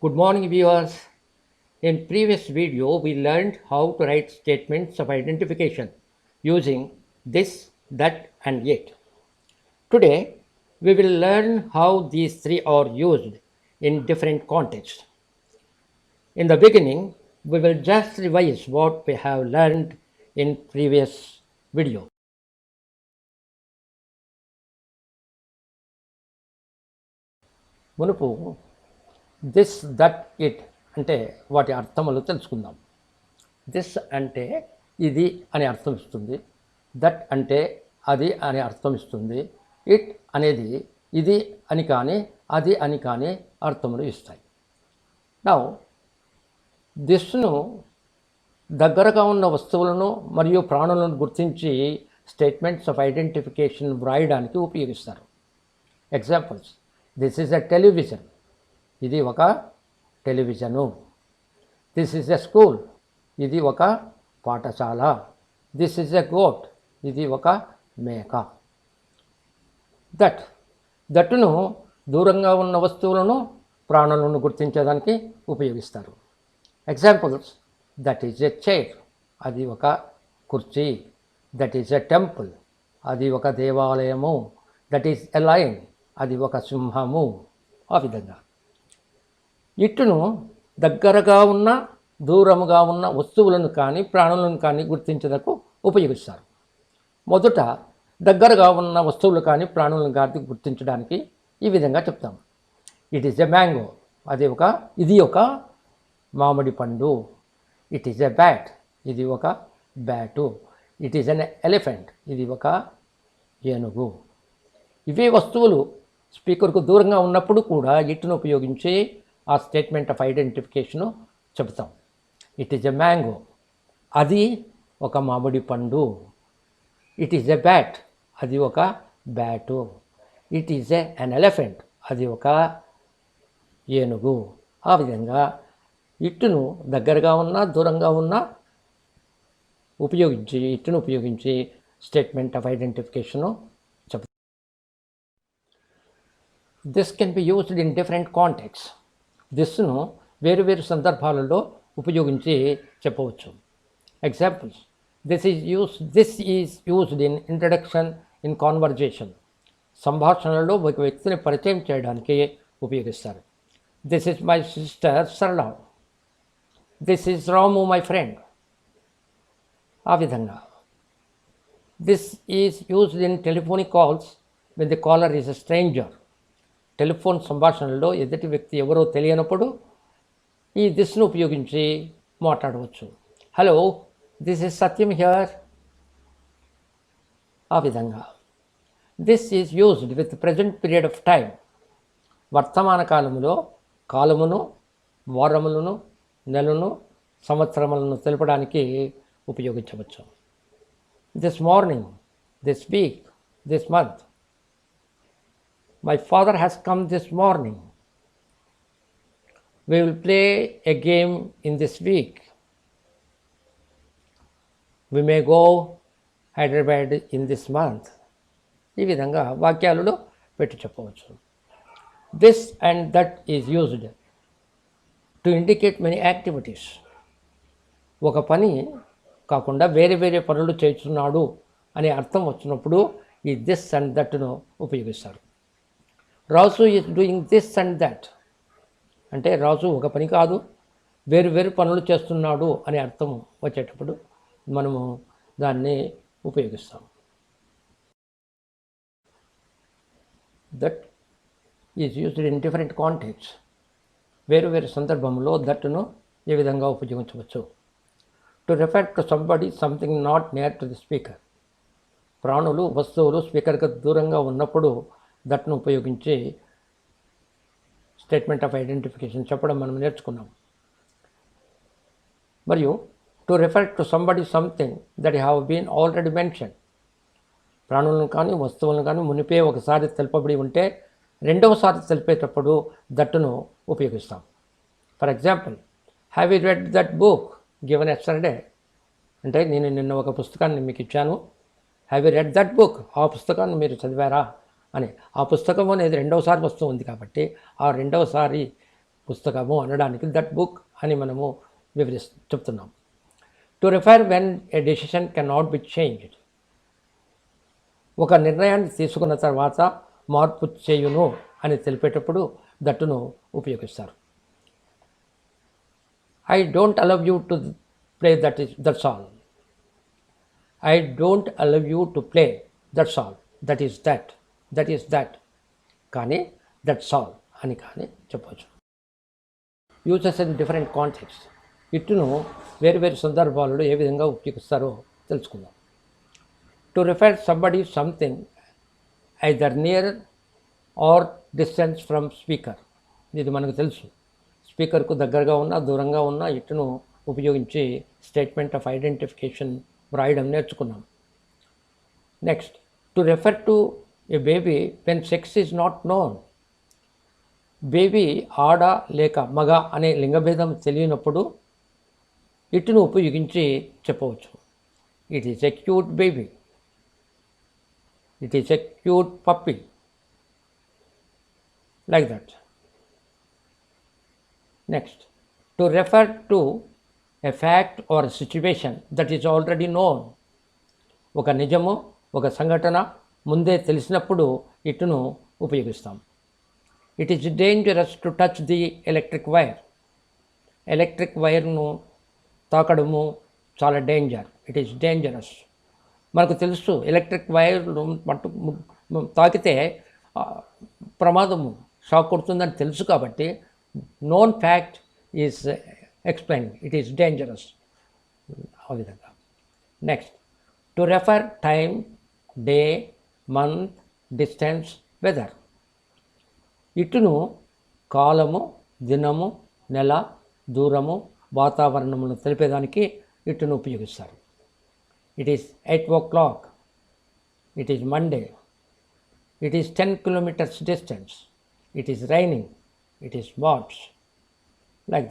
Good morning, viewers. In previous video, we learned how to write statements of identification using this, that, and yet. Today, we will learn how these three are used in different contexts. In the beginning, we will just revise what we have learned in previous video. మునుపు this that it అంటే వాటి అర్థములు తెలుసుకుందాం. This అంటే ఇది అని అర్థం ఇస్తుంది, that అంటే అది అని అర్థం ఇస్తుంది, ఇట్ అనేది ఇది అని కానీ అది అని కానీ అర్థములు ఇస్తాయి. నౌ దిస్ను దగ్గరగా ఉన్న వస్తువులను మరియు ప్రాణులను గుర్తించి స్టేట్మెంట్స్ ఆఫ్ ఐడెంటిఫికేషన్ వ్రాయడానికి ఉపయోగిస్తారు. Examples: this is a television, ఇది ఒక television. This is a school, ఇది ఒక పాఠశాల. దిస్ ఈజ్ ఎ గోట్, ఇది ఒక మేక. దట్టును దూరంగా ఉన్న వస్తువులను ప్రాణులను గుర్తించడానికి ఉపయోగిస్తారు. Examples: that is a chair, అది ఒక కుర్చీ. దట్ ఈజ్ ఎ టెంపుల్, అది ఒక దేవాలయము. దట్ ఈజ్ ఎ లయన్, అది ఒక సింహము. ఆ విధంగా ఇట్టును దగ్గరగా ఉన్న దూరముగా ఉన్న వస్తువులను కానీ ప్రాణులను కానీ గుర్తించడానికి ఉపయోగిస్తారు. మొదట దగ్గరగా ఉన్న వస్తువులు కానీ ప్రాణులను కానీ గుర్తించడానికి ఈ విధంగా చెప్తాం. ఇట్ ఈజ్ ఎ మ్యాంగో, ఇది ఒక మామిడి పండు. ఇట్ ఈజ్ ఎ బ్యాట్, ఇది ఒక bat. It is N elephant, ఇది ఒక ఏనుగు. ఇవే వస్తువులు స్పీకర్కు దూరంగా ఉన్నప్పుడు కూడా ఇట్టును ఉపయోగించి ఆ స్టేట్మెంట్ ఆఫ్ ఐడెంటిఫికేషను చెబుతాం. ఇట్ ఈజ్ ఎ మ్యాంగో, అది ఒక మామిడి పండు. ఇట్ ఈజ్ ఎ బ్యాట్, అది ఒక bat. It is N elephant, అది ఒక ఏనుగు. ఆ విధంగా ఇట్టును దగ్గరగా ఉన్నా దూరంగా ఉన్నా ఉపయోగించి స్టేట్మెంట్ ఆఫ్ ఐడెంటిఫికేషను చెప్తాం. This can be used in different contexts. దిస్ను వేరు సందర్భాలలో ఉపయోగించి చెప్పవచ్చు. Examples: this is used in introduction in conversation. సంభాషణలో ఒక వ్యక్తిని పరిచయం చేయడానికి ఉపయోగిస్తారు. This is my sister Sarala. This is Ramu my friend. ఆ విధంగా this is used in telephonic calls when the caller is a stranger. Telephone సంభాషణలో ఎదుటి వ్యక్తి ఎవరో తెలియనప్పుడు ఈ దిస్ను ఉపయోగించి మాట్లాడవచ్చు. Hello, this is Satyam here. ఆ విధంగా this is used with present period of time. వర్తమాన కాలములో కాలమును, వారములను, నెలను, సంవత్సరములను తెలపడానికి ఉపయోగించవచ్చు. This morning, this week, this month. My father has come this morning. We will play a game in this week. We may go Hyderabad in this month. ఈ విధంగా వాక్యాలలో పెట్టి చెప్పవచ్చు. This and that is used to indicate many activities. ఒక పని కాకుండా వేరే పనులు చేస్తున్నాడు అనే అర్థం వచ్చినప్పుడు ఈ దిస్ అండ్ దట్ను ఉపయోగిస్తారు. Raju is doing this and that అంటే రాజు ఒక పని కాదు, వేరు పనులు చేస్తున్నాడు అనే అర్థం వచ్చేటప్పుడు మనము దాన్ని ఉపయోగిస్తాం. That is used in different contexts. వేరు సందర్భంలో దట్ను ఏ విధంగా ఉపయోగించవచ్చు. To refer to somebody something not near to the speaker. ప్రాణులు, వస్తువులు స్పీకర్కి దూరంగా ఉన్నప్పుడు దట్ను ఉపయోగించి స్టేట్మెంట్ ఆఫ్ ఐడెంటిఫికేషన్ చెప్పడం మనం నేర్చుకున్నాం. మరియు to refer to somebody something that have been already mention. ప్రాణులను కానీ వస్తువులను కానీ మునిపే ఒకసారి తెలుపబడి ఉంటే రెండవసారి తెలిపేటప్పుడు దట్టును ఉపయోగిస్తాం. For example, have you red that book given yesterday అంటే నేను నిన్న ఒక పుస్తకాన్ని మీకు ఇచ్చాను. Have you red that book, ఆ పుస్తకాన్ని మీరు చదివారా అని. ఆ పుస్తకం అనేది రెండవసారి వస్తూ ఉంది కాబట్టి ఆ రెండవసారి పుస్తకము అనడానికి దట్ బుక్ అని మనము చెప్తున్నాం. To refer when a decision can not be changed, ఒక నిర్ణయాన్ని తీసుకున్న తర్వాత మార్పు చేయును అని తెలిపేటప్పుడు దట్టును ఉపయోగిస్తారు. I don't allow you to play that's all. I don't allow you to play that's all. That is that కానీ దట్స్ ఆల్ అని కానీ చెప్పవచ్చు. యూజెస్ ఇన్ డిఫరెంట్ కాంటెక్స్ట్, ఇట్టును వేరు వేరు సందర్భాలలో ఏ విధంగా ఉపయోగిస్తారో తెలుసుకుందాం. To refer somebody something either near or distance from speaker, ఇది మనకు తెలుసు. స్పీకర్కు దగ్గరగా ఉన్న దూరంగా ఉన్న ఇట్టును ఉపయోగించి స్టేట్మెంట్ ఆఫ్ ఐడెంటిఫికేషన్ వ్రాయడం నేర్చుకున్నాం. Next, to refer to a baby when sex is not known, baby ఆడ లేక మగ అనే లింగభేదం తెలియనప్పుడు ఇటును ఉపయోగించి చెప్పవచ్చు. It is a cute baby, it is a cute puppy, like that. Next, to refer to a fact or situation that is already known, ఒక నిజము ఒక సంఘటన ముందే తెలిసినప్పుడు ఇటును ఉపయోగిస్తాం. It is dangerous to touch the electric wire, electric వైర్ను తాకడము చాలా డేంజర్. It is dangerous. మనకు తెలుసు ఎలక్ట్రిక్ వైర్ను తాకితే ప్రమాదము, షాక్ కొడుతుందని తెలుసు కాబట్టి known fact is explain, it is dangerous. ఆ విధంగా. Next, to refer time, day, month, distance, weather, ఇటును కాలము, దినము, నెల, దూరము, వాతావరణమును తెలిపేదానికి ఇటును ఉపయోగిస్తారు. It is 8 o'clock, it is Monday, it is 10 kilometers distance, it is raining, it is what's, like